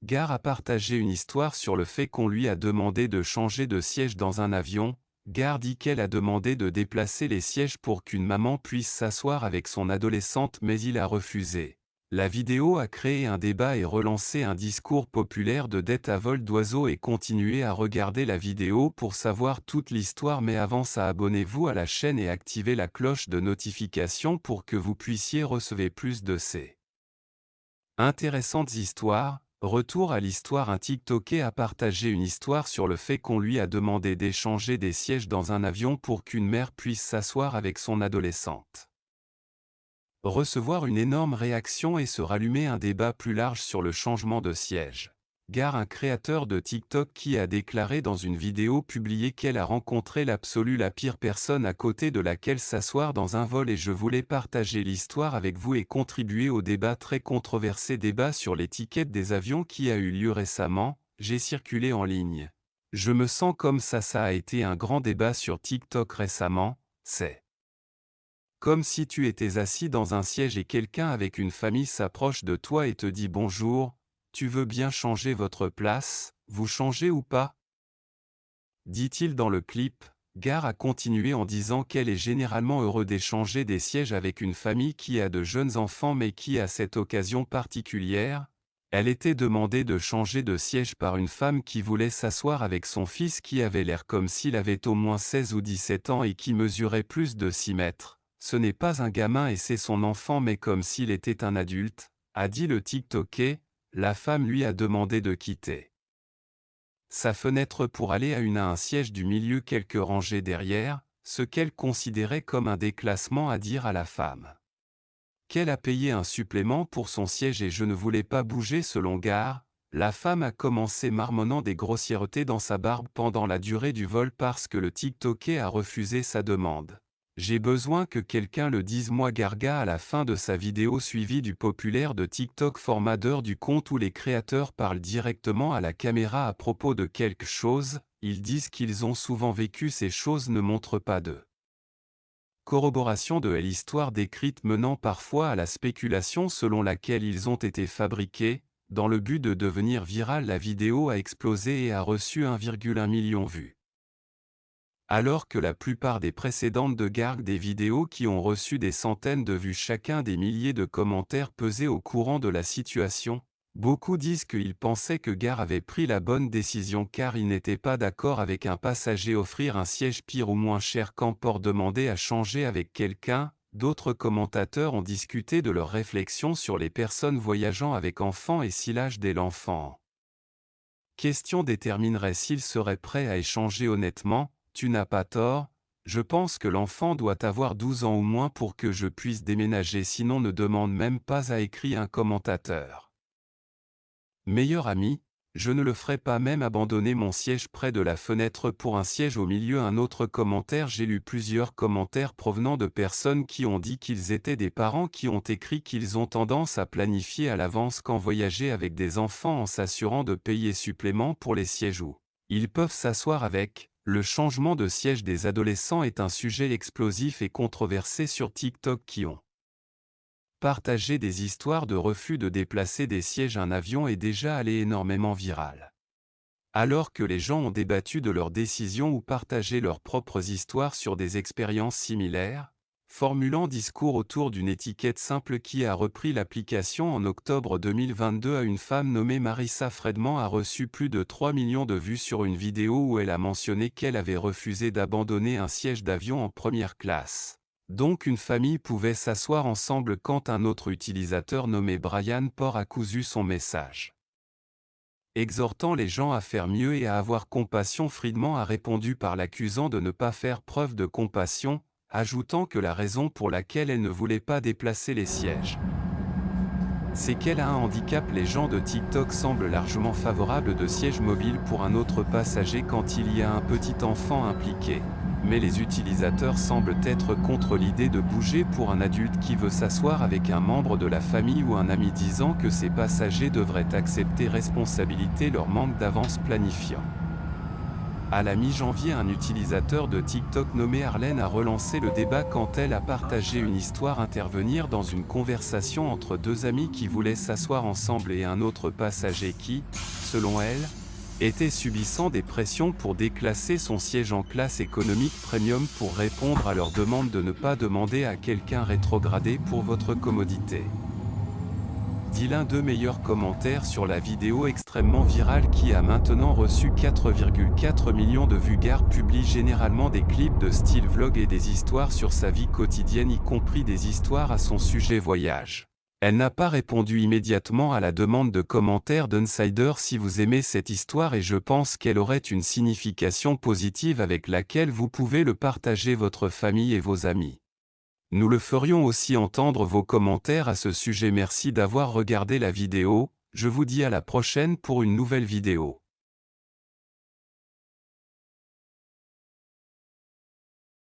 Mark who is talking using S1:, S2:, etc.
S1: Gare a partagé une histoire sur le fait qu'on lui a demandé de changer de siège dans un avion. Gare dit qu'elle a demandé de déplacer les sièges pour qu'une maman puisse s'asseoir avec son adolescente, mais il a refusé. La vidéo a créé un débat et relancé un discours populaire de dette à vol d'oiseau, et continuez à regarder la vidéo pour savoir toute l'histoire, mais avant ça, abonnez-vous à la chaîne et activez la cloche de notification pour que vous puissiez recevoir plus de ces intéressantes histoires. Retour à l'histoire. Un TikToker a partagé une histoire sur le fait qu'on lui a demandé d'échanger des sièges dans un avion pour qu'une mère puisse s'asseoir avec son adolescente. Recevoir une énorme réaction et se rallumer un débat plus large sur le changement de siège. Gare, un créateur de TikTok qui a déclaré dans une vidéo publiée qu'elle a rencontré l'absolu la pire personne à côté de laquelle s'asseoir dans un vol, et je voulais partager l'histoire avec vous et contribuer au débat très controversé débat sur l'étiquette des avions qui a eu lieu récemment. J'ai circulé en ligne. Je me sens comme ça a été un grand débat sur TikTok récemment. C'est comme si tu étais assis dans un siège et quelqu'un avec une famille s'approche de toi et te dit bonjour, tu veux bien changer votre place, vous changez ou pas? Dit-il dans le clip. Gare a continué en disant qu'elle est généralement heureuse d'échanger des sièges avec une famille qui a de jeunes enfants, mais qui à cette occasion particulière, elle était demandée de changer de siège par une femme qui voulait s'asseoir avec son fils qui avait l'air comme s'il avait au moins 16 ou 17 ans et qui mesurait plus de 6 mètres. Ce n'est pas un gamin et c'est son enfant, mais comme s'il était un adulte, a dit le TikToker. La femme lui a demandé de quitter sa fenêtre pour aller à un siège du milieu quelques rangées derrière, ce qu'elle considérait comme un déclassement, à dire à la femme qu'elle a payé un supplément pour son siège et je ne voulais pas bouger. Selon Gare, la femme a commencé marmonnant des grossièretés dans sa barbe pendant la durée du vol parce que le TikToker a refusé sa demande. J'ai besoin que quelqu'un le dise, moi, Garga, à la fin de sa vidéo suivie du populaire de TikTok format d'heure du compte où les créateurs parlent directement à la caméra à propos de quelque chose. Ils disent qu'ils ont souvent vécu ces choses, ne montrent pas de corroboration de l'histoire décrite, menant parfois à la spéculation selon laquelle ils ont été fabriqués. Dans le but de devenir viral, la vidéo a explosé et a reçu 1,1 million de vues. Alors que la plupart des précédentes de Gare, des vidéos qui ont reçu des centaines de vues chacun, des milliers de commentaires pesés au courant de la situation. Beaucoup disent qu'ils pensaient que Gare avait pris la bonne décision car ils n'étaient pas d'accord avec un passager offrir un siège pire ou moins cher qu'en port, demander à changer avec quelqu'un. D'autres commentateurs ont discuté de leurs réflexions sur les personnes voyageant avec enfants et si l'âge de l'enfant question déterminerait s'il serait prêt à échanger honnêtement. Tu n'as pas tort, je pense que l'enfant doit avoir 12 ans ou moins pour que je puisse déménager, sinon ne demande même pas, a écrit un commentateur. Meilleur ami, je ne le ferai pas, même abandonner mon siège près de la fenêtre pour un siège au milieu. Un autre commentaire. J'ai lu plusieurs commentaires provenant de personnes qui ont dit qu'ils étaient des parents qui ont écrit qu'ils ont tendance à planifier à l'avance quand voyager avec des enfants en s'assurant de payer supplément pour les sièges où ils peuvent s'asseoir avec. Le changement de siège des adolescents est un sujet explosif et controversé sur TikTok qui ont partagé des histoires de refus de déplacer des sièges. Un avion est déjà allé énormément viral. Alors que les gens ont débattu de leurs décisions ou partagé leurs propres histoires sur des expériences similaires, formulant discours autour d'une étiquette simple qui a repris l'application en octobre 2022 à une femme nommée Marissa Fredman a reçu plus de 3 millions de vues sur une vidéo où elle a mentionné qu'elle avait refusé d'abandonner un siège d'avion en première classe. Donc une famille pouvait s'asseoir ensemble quand un autre utilisateur nommé Brian Port a cousu son message exhortant les gens à faire mieux et à avoir compassion. Friedman a répondu par l'accusant de ne pas faire preuve de compassion, ajoutant que la raison pour laquelle elle ne voulait pas déplacer les sièges, c'est qu'elle a un handicap. Les gens de TikTok semblent largement favorables de sièges mobiles pour un autre passager quand il y a un petit enfant impliqué. Mais les utilisateurs semblent être contre l'idée de bouger pour un adulte qui veut s'asseoir avec un membre de la famille ou un ami, disant que ces passagers devraient accepter responsabilité leur manque d'avance planifiant À la mi-janvier, un utilisateur de TikTok nommé Arlène a relancé le débat quand elle a partagé une histoire intervenir dans une conversation entre deux amis qui voulaient s'asseoir ensemble et un autre passager qui, selon elle, était subissant des pressions pour déclasser son siège en classe économique premium pour répondre à leur demande de ne pas demander à quelqu'un rétrogradé pour votre commodité. Dit l'un des meilleurs commentaires sur la vidéo extrêmement virale qui a maintenant reçu 4,4 millions de vues. Gard publie généralement des clips de style vlog et des histoires sur sa vie quotidienne, y compris des histoires à son sujet voyage. Elle n'a pas répondu immédiatement à la demande de commentaires d'Insider. Si vous aimez cette histoire, et je pense qu'elle aurait une signification positive avec laquelle vous pouvez le partager votre famille et vos amis. Nous le ferions aussi entendre vos commentaires à ce sujet. Merci d'avoir regardé la vidéo, je vous dis à la prochaine pour une nouvelle vidéo.